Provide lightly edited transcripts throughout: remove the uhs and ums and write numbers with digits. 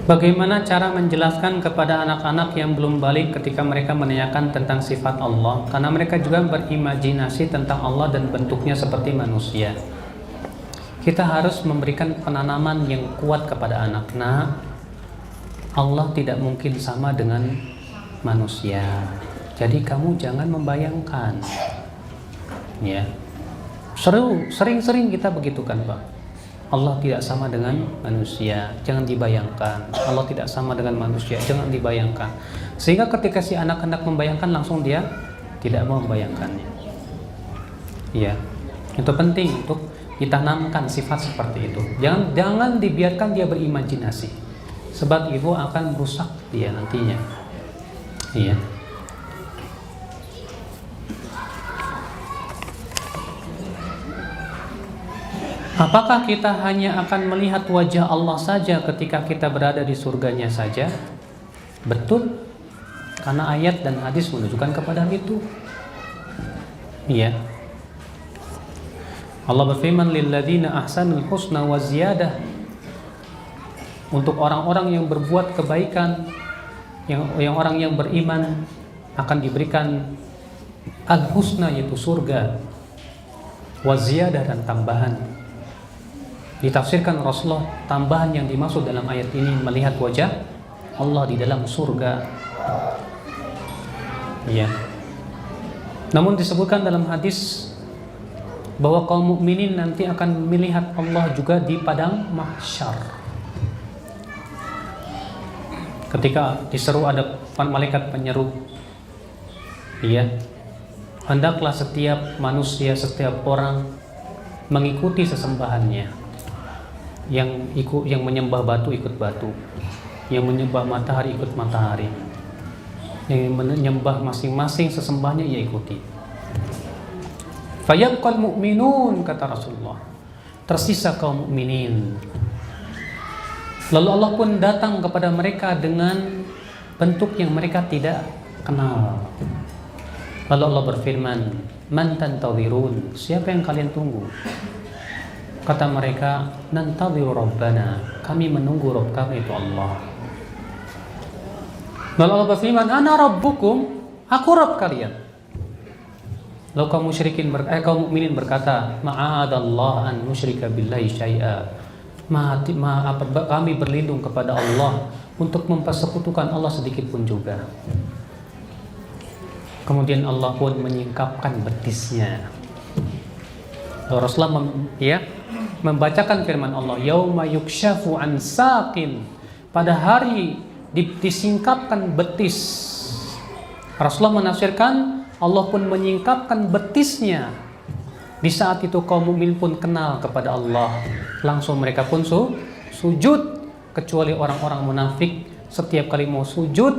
Bagaimana cara menjelaskan kepada anak-anak yang belum balik ketika mereka menanyakan tentang sifat Allah? Karena mereka juga berimajinasi tentang Allah dan bentuknya seperti manusia. Kita harus memberikan penanaman yang kuat kepada anak. Nah, Allah tidak mungkin sama dengan manusia. Jadi kamu jangan membayangkan. Ya. Sering-sering kita begitu kan, Pak. Allah tidak sama dengan manusia, jangan dibayangkan. Allah tidak sama dengan manusia, jangan dibayangkan. Sehingga ketika si anak hendak membayangkan, langsung dia tidak mau membayangkannya. Iya, itu penting untuk ditanamkan sifat seperti itu. Jangan dibiarkan dia berimajinasi, sebab itu akan merusak dia nantinya. Iya. Apakah kita hanya akan melihat wajah Allah saja ketika kita berada di surganya saja? Betul, karena ayat dan hadis menunjukkan kepada itu. Iya. Allah berfirman, lilladzina ahsanul husna wa ziyadah. Untuk orang-orang yang berbuat kebaikan, yang orang yang beriman akan diberikan al-husna, yaitu surga, wa ziyadah, dan tambahan. Ditafsirkan Rasulullah, tambahan yang dimaksud dalam ayat ini melihat wajah Allah di dalam surga. Ya. Namun disebutkan dalam hadis bahwa kaum mukminin nanti akan melihat Allah juga di padang mahsyar. Ketika diseru ada malaikat penyeru, ya, hendaklah setiap manusia, setiap orang mengikuti sesembahannya. Yang menyembah batu ikut batu, yang menyembah matahari ikut matahari, yang menyembah masing-masing sesembahnya ia ikuti. Fayabqal mu'minun, kata Rasulullah, tersisa kaum mukminin. Lalu Allah pun datang kepada mereka dengan bentuk yang mereka tidak kenal. Lalu Allah berfirman, man tantadhirun, siapa yang kalian tunggu? Kata mereka, nantadhiru rabbana, kami menunggu Rabb kami, itu Allah. Lalu Allah berfirman, ana rabbukum, aku Rabb kalian. Lalu kaum mukminin berkata, ma'adallah an nusyrika billahi syai'a. Kami berlindung kepada Allah untuk mempersekutukan Allah sedikit pun juga. Kemudian Allah pun menyingkapkan betisnya. Rasulullah membacakan firman Allah, yauma yukshafu an saqin, pada hari disingkapkan betis. Rasulullah menafsirkan Allah pun menyingkapkan betisnya. Di saat itu kaum mukmin pun kenal kepada Allah, langsung mereka pun sujud, kecuali orang-orang munafik. Setiap kali mau sujud,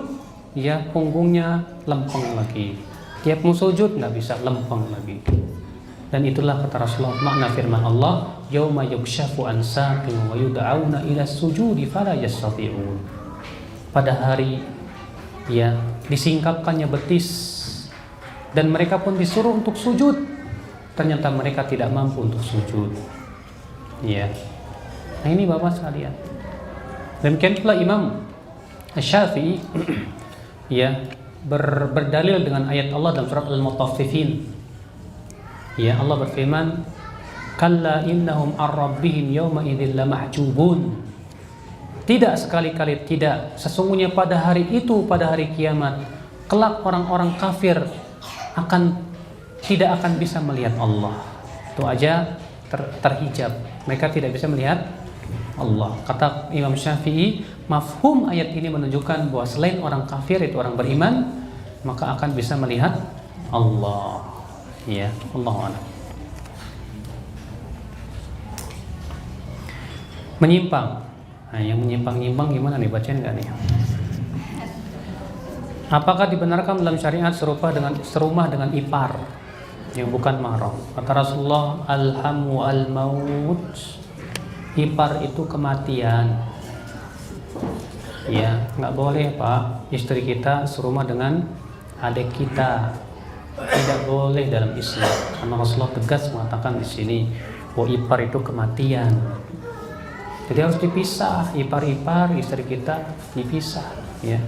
ya punggungnya lempeng lagi. Tiap mau sujud nggak bisa, lempeng lagi. Dan itulah kata Rasulullah makna firman Allah, yauma yukshafu an saqin wa yud'auna ila sujudi fala yastati'un. Pada hari ya disingkapkannya betis dan mereka pun disuruh untuk sujud, ternyata mereka tidak mampu untuk sujud. Ya. Nah ini Bapak sekalian. Demikian pula Imam Syafi'i ya berdalil dengan ayat Allah dalam surat Al-Mutaffifin. Ya, Allah berfirman, kalla innahum ar-rabbihim yawma idzil lamahjubun. Tidak, sekali-kali tidak. Sesungguhnya pada hari itu, pada hari kiamat, kelak orang-orang kafir tidak akan bisa melihat Allah. Itu aja terhijab. Mereka tidak bisa melihat Allah. Kata Imam Syafi'i, mafhum ayat ini menunjukkan bahwa selain orang kafir, itu orang beriman, maka akan bisa melihat Allah. Ya, Allahu a'lam. Menyimpang. Nah, yang menyimpang-nyimpang gimana nih, bacain enggak nih? Apakah dibenarkan dalam syariat serumah dengan ipar yang bukan mahram? Kata Rasulullah, alhamu al-maut, ipar itu kematian. Ya, nggak boleh Pak, istri kita serumah dengan adik kita. Tidak boleh dalam Islam, karena Rasulullah tegas mengatakan di sini bahwa ipar itu kematian. Jadi harus dipisah, ipar-ipar istri kita dipisah, ya.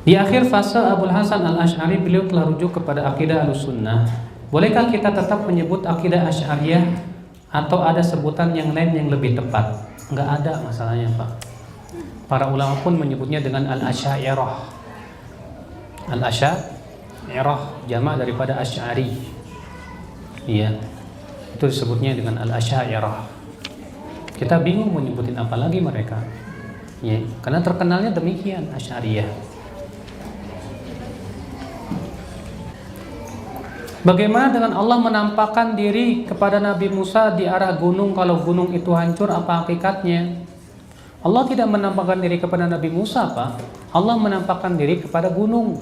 Di akhir fase Abul Hasan Al-Asy'ari beliau telah rujuk kepada akidah Ahlussunnah. Bolehkah kita tetap menyebut akidah Asy'ariyah atau ada sebutan yang lain yang lebih tepat? Enggak ada masalahnya, Pak. Para ulama pun menyebutnya dengan Al-Asy'ariyah. Al-Asy'ariyah jamak daripada Asy'ari. Iya. Itu disebutnya dengan Al-Asy'ariyah. Kita bingung mau nyebutin apa lagi mereka. Ya, karena terkenalnya demikian Asy'ariyah. Bagaimana dengan Allah menampakkan diri kepada Nabi Musa di arah gunung? Kalau gunung itu hancur, apa hakikatnya? Allah tidak menampakkan diri kepada Nabi Musa, Pak. Allah menampakkan diri kepada gunung.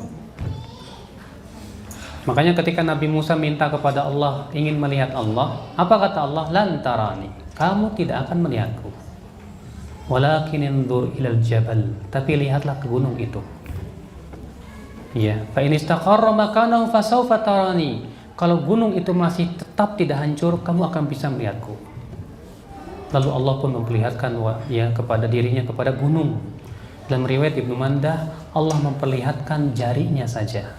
Makanya ketika Nabi Musa minta kepada Allah, ingin melihat Allah, apa kata Allah? Lan tarani, kamu tidak akan melihatku. Walakin inzur ilal jabal, tapi lihatlah ke gunung itu. Ya, fa in istaqarra makanahu fasawfa tarani. Kalau gunung itu masih tetap tidak hancur, kamu akan bisa melihatku. Lalu Allah pun memperlihatkan kepada dirinya kepada gunung. Dalam riwayat Ibnu Mandah, Allah memperlihatkan jarinya saja.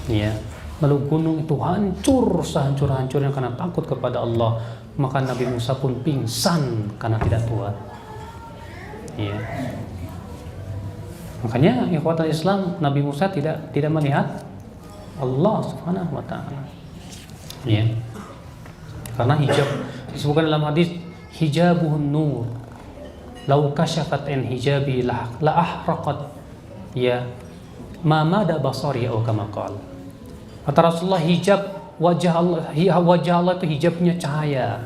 Ya, lalu gunung itu hancur sehancur-hancurnya karena takut kepada Allah. Maka Nabi Musa pun pingsan karena tidak kuat. Ya. Makanya ikhwatul Islam, Nabi Musa tidak melihat Allah Subhanahu wa taala. Ya. Karena hijab disebutkan dalam hadis hijabuhun nur. Lau kasyafat an hijabi la ahraqat ya ma mada basari atau kama qala. Kata Rasulullah, hijab wajah Allah itu hijabnya cahaya.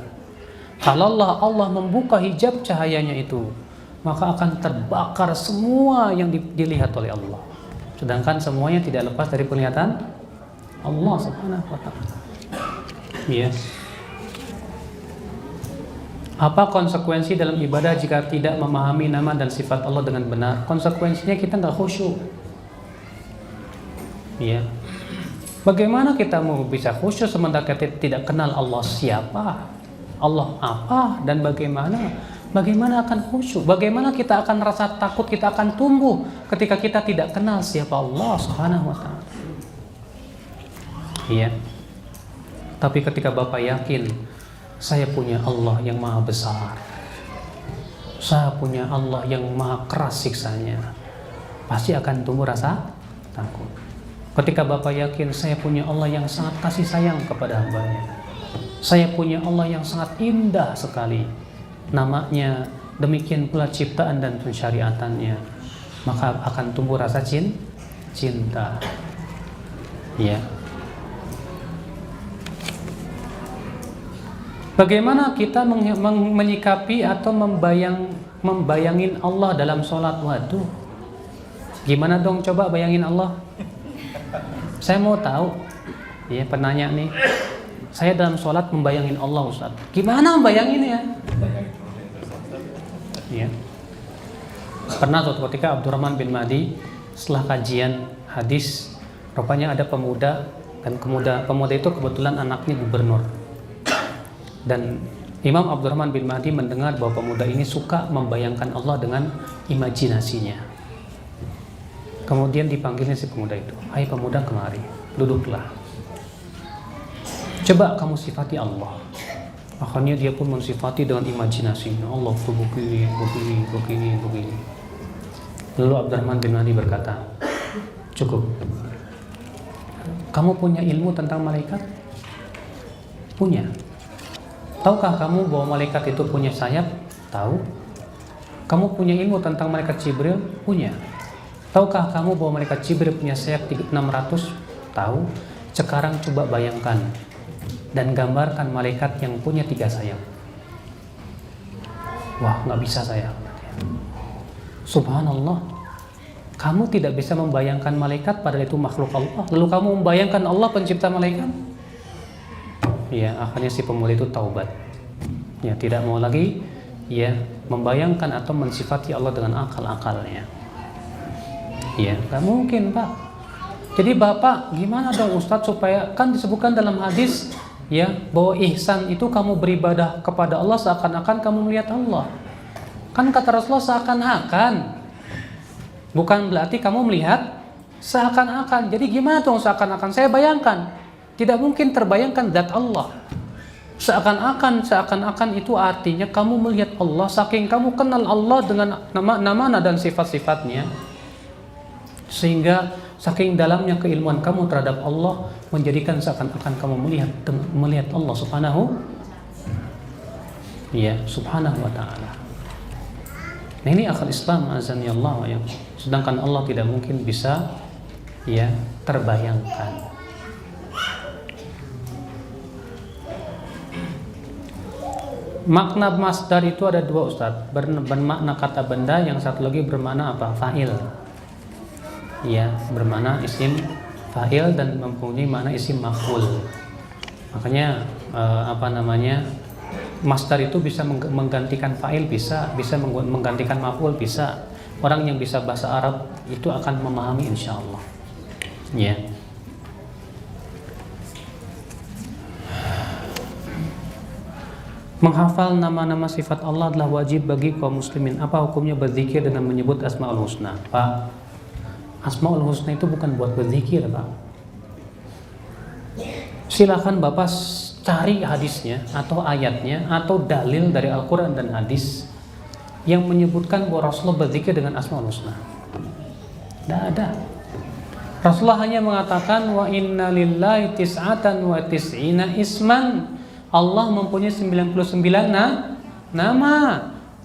Kalau Allah membuka hijab cahayanya itu, maka akan terbakar semua yang dilihat oleh Allah. Sedangkan semuanya tidak lepas dari penglihatan Allah Subhanahu wa taala. Ya. Apa konsekuensi dalam ibadah jika tidak memahami nama dan sifat Allah dengan benar? Konsekuensinya kita nggak khusyuk. Ya. Bagaimana kita mau bisa khusyuk sementara kita tidak kenal Allah siapa, Allah apa, dan bagaimana? Bagaimana akan khusyuk? Bagaimana kita akan rasa takut, kita akan tumbuh ketika kita tidak kenal siapa Allah Subhanahu wa taala? Iya. Tapi ketika Bapak yakin saya punya Allah yang maha besar, saya punya Allah yang maha keras siksanya, pasti akan tumbuh rasa takut. Ketika Bapak yakin saya punya Allah yang sangat kasih sayang kepada hambanya, saya punya Allah yang sangat indah sekali namanya, demikian pula ciptaan dan pensyariatannya, maka akan tumbuh rasa cinta. Ya. Bagaimana kita menyikapi atau membayangin Allah dalam sholat? Waduh, gimana dong, coba bayangin Allah. Saya mau tahu, ya penanya nih, saya dalam sholat membayangin Allah, Ustaz. Gimana membayangin ya? Ya. Pernah suatu ketika Abdurrahman bin Mahdi setelah kajian hadis, rupanya ada pemuda, dan pemuda itu kebetulan anaknya gubernur. Dan Imam Abdurrahman bin Mahdi mendengar bahwa pemuda ini suka membayangkan Allah dengan imajinasinya. Kemudian dipanggilnya si pemuda itu, "Hai pemuda, kemari, duduklah. Coba kamu sifati Allah." Akhirnya dia pun mensifati dengan imajinasinya, Allah tuh begini. Lalu Abdurrahman bin Mahdi berkata, "Cukup. Kamu punya ilmu tentang malaikat?" "Punya." "Tahukah kamu bahwa malaikat itu punya sayap?" "Tahu." "Kamu punya ilmu tentang malaikat Jibril?" "Punya." "Tahukah kamu bahwa malaikat Jibril punya sayap 600? "Tahu." "Sekarang coba bayangkan dan gambarkan malaikat yang punya 3 sayap." "Wah, nggak bisa saya." Subhanallah, kamu tidak bisa membayangkan malaikat padahal itu makhluk Allah, lalu kamu membayangkan Allah pencipta malaikat? Ya, akhirnya si pemuda itu taubat. Ya, tidak mau lagi membayangkan atau mensifati Allah dengan akal-akalnya. Ya, nggak mungkin, Pak. Jadi Bapak gimana dong Ustadz supaya, kan disebutkan dalam hadis ya, bahwa ihsan itu kamu beribadah kepada Allah seakan-akan kamu melihat Allah. Kan kata Rasulullah seakan-akan, bukan berarti kamu melihat seakan-akan. Jadi gimana tuh seakan-akan? Saya bayangkan, tidak mungkin terbayangkan zat Allah. Seakan-akan itu artinya kamu melihat Allah, saking kamu kenal Allah dengan nama-nama dan sifat-sifatnya, sehingga saking dalamnya keilmuan kamu terhadap Allah menjadikan seakan-akan kamu melihat Allah subhanahu wa ta'ala. Nah, ini akal Islam azani Allah ya. Sedangkan Allah tidak mungkin bisa terbayangkan. Makna masdar itu ada dua, Ustaz. Bermakna kata benda, yang satu lagi bermakna apa? Fa'il. Ya, bermakna isim fa'il dan mempunyai makna isim maf'ul. Makanya masdar itu bisa menggantikan fa'il, bisa menggantikan maf'ul, bisa. Orang yang bisa bahasa Arab itu akan memahami insyaallah. Ya. Menghafal nama-nama sifat Allah adalah wajib bagi kaum muslimin. Apa hukumnya berzikir dengan menyebut Asmaul Husna? Pak, Asmaul Husna itu bukan buat berzikir, Pak. Silakan Bapak cari hadisnya atau ayatnya atau dalil dari Al-Quran dan hadis yang menyebutkan bahwa Rasulullah berzikir dengan Asmaul Husna. Tidak ada. Rasulullah hanya mengatakan wa inna lillahi tis'atan wa tis'ina isman. Allah mempunyai 99 nama.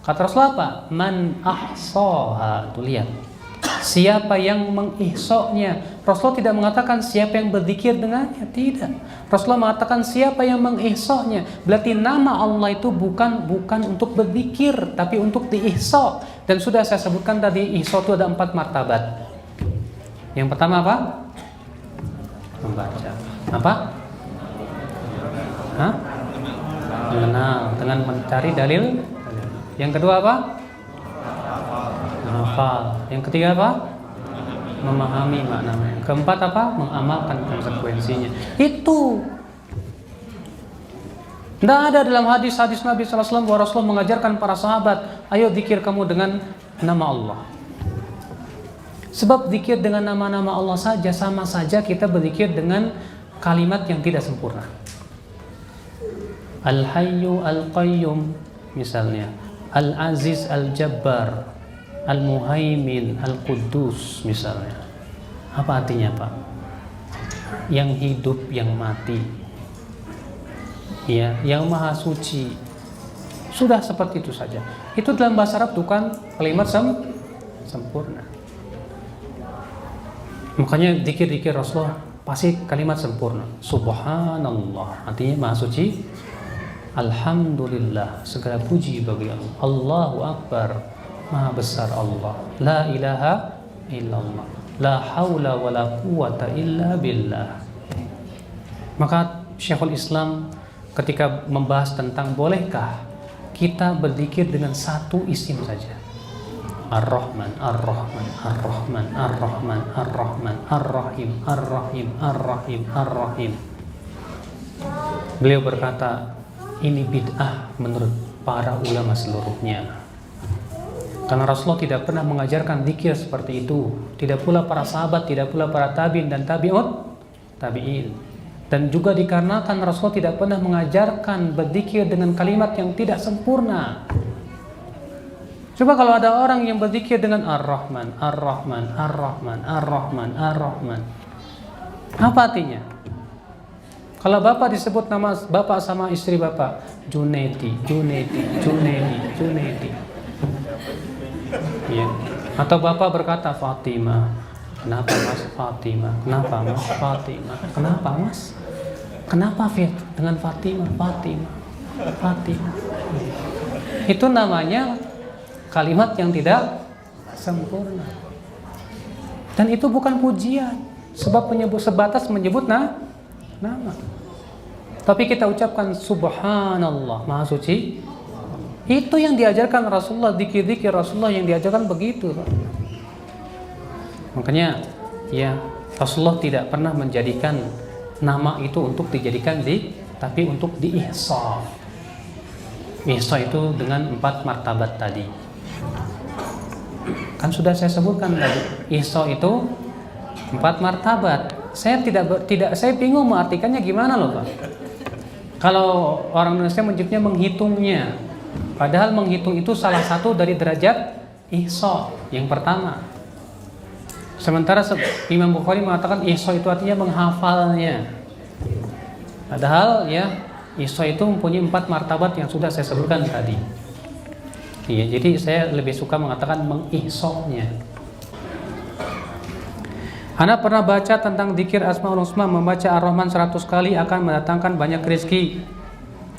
Kata Rasulullah apa? Man ahsaha. Tuh lihat. Siapa yang mengihsoknya. Rasulullah tidak mengatakan siapa yang berzikir dengannya. Tidak. Rasulullah mengatakan siapa yang mengihsoknya. Berarti nama Allah itu bukan untuk berzikir, tapi untuk diihsok. Dan sudah saya sebutkan tadi, ihsok itu ada 4 martabat. Yang pertama apa? Membaca. Apa? Mengenal dengan mencari dalil. Yang kedua apa? Menghafal. Yang ketiga apa? Memahami maknanya. Keempat apa? Mengamalkan konsekuensinya. Itu tidak ada dalam hadis-hadis Nabi SAW bahwa Rasulullah mengajarkan para sahabat, ayo zikir kamu dengan nama Allah. Sebab zikir dengan nama-nama Allah saja sama saja kita berzikir dengan kalimat yang tidak sempurna. Al-Hayyu Al-Qayyum misalnya, Al-Aziz Al-Jabbar, Al-Muhaimin Al-Quddus misalnya. Apa artinya, Pak? Yang hidup, yang mati, ya, yang maha suci. Sudah seperti itu saja. Itu dalam bahasa Arab bukan kalimat sempurna. Makanya zikir-zikir Rasulullah pasti kalimat sempurna. Subhanallah artinya maha suci. Alhamdulillah, segala puji bagi Allah. Allahu Akbar, maha besar Allah. La ilaha illallah, la haula wa la quwata illa billah. Maka Syekhul Islam ketika membahas tentang bolehkah kita berzikir dengan satu isim saja, Ar-Rahman, Ar-Rahman, Ar-Rahman, Ar-Rahman, Ar-Rahman, Ar-Rahim, Ar-Rahim, Ar-Rahim, Ar-Rahim. Beliau berkata, ini bid'ah menurut para ulama seluruhnya. Karena Rasulullah tidak pernah mengajarkan zikir seperti itu. Tidak pula para sahabat, tidak pula para tabi'in dan tabi'in. Dan juga dikarenakan Rasulullah tidak pernah mengajarkan berzikir dengan kalimat yang tidak sempurna. Coba kalau ada orang yang berzikir dengan Ar-Rahman, Ar-Rahman, Ar-Rahman, Ar-Rahman, Ar-Rahman. Apa artinya? Kalau bapak disebut nama bapak sama istri bapak, Junedi, Junedi, Junedi, Junedi. Ya. Atau bapak berkata Fatimah. Kenapa mas Fatimah? Kenapa mas Fatimah? Kenapa mas? Kenapa Fit dengan Fatimah? Fatimah, Fatimah. Itu namanya kalimat yang tidak sempurna. Dan itu bukan pujian, sebab sebatas menyebut nama. Tapi kita ucapkan Subhanallah, maha suci. Itu yang diajarkan Rasulullah, zikir-zikir Rasulullah yang diajarkan begitu. Makanya ya Rasulullah tidak pernah menjadikan nama itu untuk dijadikan tapi untuk diihsa. Ihsa itu dengan 4 martabat tadi. Kan sudah saya sebutkan tadi, ihsa itu 4 martabat. Saya saya bingung mengartikannya gimana loh Pak. Kalau orang Indonesia menyebutnya menghitungnya, padahal menghitung itu salah satu dari derajat ihsa yang pertama. Sementara Imam Bukhari mengatakan ihsa itu artinya menghafalnya. Padahal ya ihsa itu mempunyai 4 martabat yang sudah saya sebutkan tadi. Iya, jadi saya lebih suka mengatakan mengihsanya. Anda pernah baca tentang dzikir Asmaul Husna, membaca Ar-Rahman 100 kali akan mendatangkan banyak rezeki.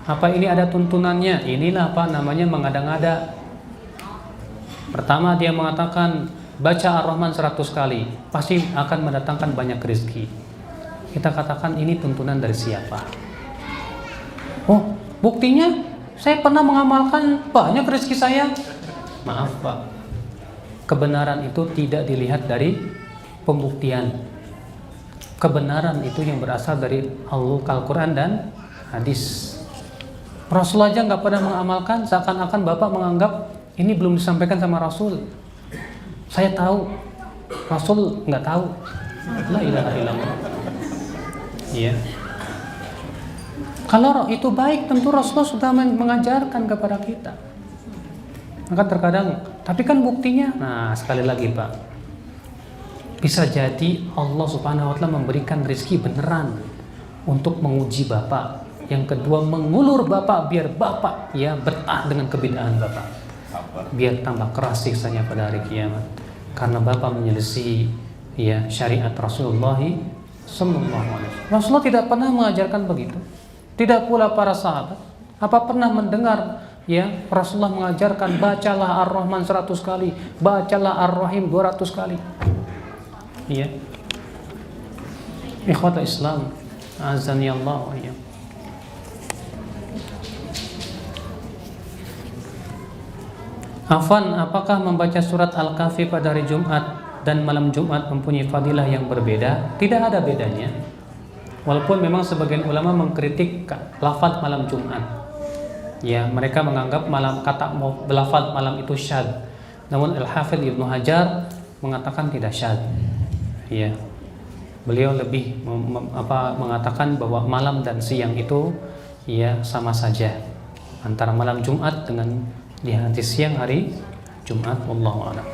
Apa ini ada tuntunannya? Inilah Pak namanya mengada-ngada. Pertama dia mengatakan baca Ar-Rahman 100 kali pasti akan mendatangkan banyak rezeki. Kita katakan ini tuntunan dari siapa? Oh, buktinya saya pernah mengamalkan banyak rezeki saya. Maaf Pak, kebenaran itu tidak dilihat dari pembuktian. Kebenaran itu yang berasal dari Al-Quran dan hadis. Rasul aja nggak pernah mengamalkan, seakan-akan Bapak menganggap ini belum disampaikan sama Rasul. Saya tahu, Rasul nggak tahu. La ilaha illallah. Iya. Kalau itu baik, tentu Rasulullah sudah mengajarkan kepada kita. Maka terkadang, tapi kan buktinya, nah sekali lagi Pak, bisa jadi Allah Subhanahu Wa Taala memberikan rezeki beneran untuk menguji Bapak. Yang kedua, mengulur Bapak biar Bapak ya betah dengan kebidaan Bapak, biar tambah keras siksanya pada hari kiamat, karena Bapak menyelesaikan ya syariat Rasulullah Sallallahu Alaihi Wasallam. Rasulullah tidak pernah mengajarkan begitu. Tidak pula para sahabat. Apa pernah mendengar ya Rasulullah mengajarkan bacalah Ar-Rahman 100 kali, bacalah Ar-Rahim 200 kali. Iya. Ikhwatul Islam, azani Allah wa iyyakum. Afwan, apakah membaca surat Al-Kahfi pada hari Jumat dan malam Jumat mempunyai fadilah yang berbeda? Tidak ada bedanya. Walaupun memang sebagian ulama mengkritik lafaz malam Jumat. Ya, mereka menganggap kata lafaz malam itu syadz. Namun Al-Hafidz Ibnu Hajar mengatakan tidak syadz. Ya. Beliau lebih mengatakan bahwa malam dan siang itu ya sama saja. Antara malam Jumat dengan di siang hari Jumat, wallahu a'lam.